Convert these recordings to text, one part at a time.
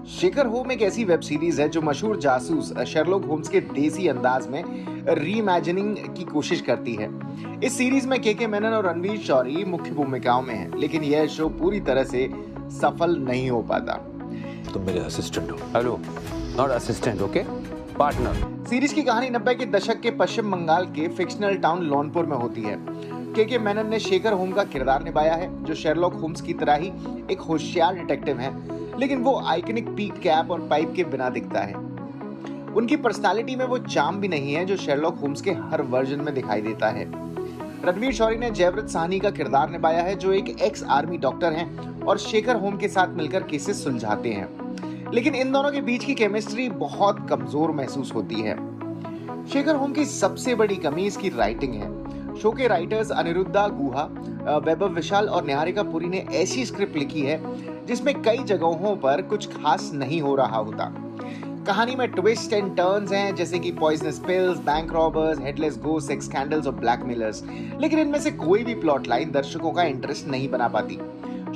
Shekhar home एक ऐसी web series है जो मशहूर जासूस शर्लॉक होम्स के देसी अंदाज में रीइमेजिनिंग की कोशिश करती है। इस सीरीज में के मेनन और रणवीर शौरी मुख्य भूमिकाओं में हैं, लेकिन यह शो पूरी तरह से सफल नहीं हो पाता। तुम मेरे असिस्टेंट हो। Hello, not assistant, okay, partner. Series की कहानी 90 के दशक के पश्चिम बंगाल के फिक्शनल टाउन लोनपुर में होती है। के मेनन ने शेखर होम का किरदार निभाया है, जो शर्लॉक होम्स की तरह ही एक होशियार डिटेक्टिव है, लेकिन वो आइकनिक पीट कैप और पाइप के बिना दिखता है। उनकी पर्सनालिटी में वो चार्म भी नहीं है जो शर्लॉक होम्स के हर वर्जन में दिखाई देता है। रणवीर शौरी ने जयव्रत साहनी का किरदार निभाया है, जो एक एक्स आर्मी डॉक्टर हैं और शेखर होम के साथ मिलकर केसेस सुलझाते हैं, लेकिन इन दोनों के बीच की केमिस्ट्री बहुत कमजोर महसूस होती है। शेखर होम की सबसे बड़ी कमी इसकी राइटिंग है। शो के राइटर्स अनिरुद्धा गुहा, वैभव विशाल और निहारिका पुरी ने ऐसी स्क्रिप्ट लिखी है जिसमें कई जगहों पर कुछ खास नहीं हो रहा होता। कहानी में ट्विस्ट एंड टर्न्स हैं, जैसे कि poisonous pills, bank robbers, headless ghost, sex scandals और ब्लैकमेलर्स, लेकिन इनमें से कोई भी प्लॉट लाइन दर्शकों का इंटरेस्ट नहीं बना पाती।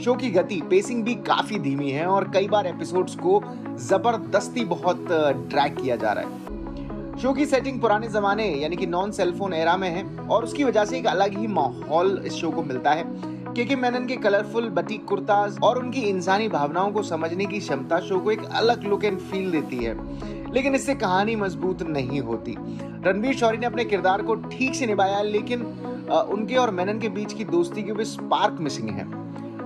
शो की गति, पेसिंग भी काफी धीमी है और कई बार एपिसोड्स को जबरदस्ती बहुत ड्रैग किया जा रहा है। शो की सेटिंग पुराने जमाने यानी कि नॉन सेलफोन एरा में है और उसकी वजह से एक अलग ही माहौल इस शो को मिलता है। के मेनन के कलरफुल बटीक कुर्ताज और उनकी इंसानी भावनाओं को समझने की क्षमता शो को एक अलग लुक एंड फील देती है, लेकिन इससे कहानी मजबूत नहीं होती। रणवीर शौरी ने अपने किरदार को ठीक से निभाया, लेकिन उनके और मेनन के बीच की दोस्ती की भी स्पार्क मिसिंग है।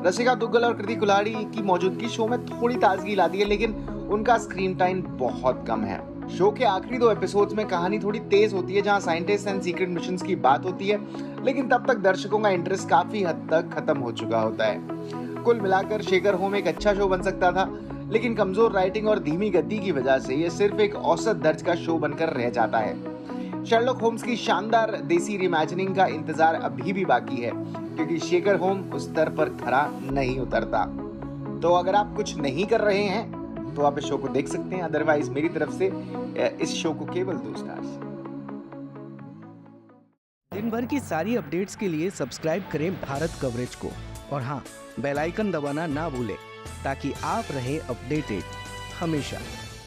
रसिका दुग्गल और कृति कुल्हाड़ी की मौजूदगी शो में थोड़ी ताजगी लाती है, लेकिन उनका स्क्रीन टाइम बहुत कम है। शो के आखिरी 2 एपिसोड्स में कहानी थोड़ी तेज होती है, जहां साइंटिस्ट एंड सीक्रेट मिशंस की बात होती है, लेकिन तब तक दर्शकों का इंटरेस्ट काफी हद तक खत्म हो चुका होता है। कुल मिलाकर शेखर होम एक अच्छा शो बन सकता था, लेकिन कमजोर राइटिंग और धीमी गति की वजह से यह सिर्फ एक औसत दर्ज का शो बनकर रह जाता है। शर्लॉक होम्स की शानदार देसी रीइमेजिनिंग का इंतजार अभी भी बाकी है, क्योंकि शेखर होम उस स्तर पर खरा नहीं उतरता। तो अगर आप कुछ नहीं कर रहे हैं तो आप इस शो को देख सकते हैं, अदरवाइज मेरी तरफ से इस शो को केवल 2 स्टार्स। दिन भर की सारी अपडेट्स के लिए सब्सक्राइब करें भारत कवरेज को और हाँ, बेल आइकन दबाना ना भूलें ताकि आप रहें अपडेटेड हमेशा।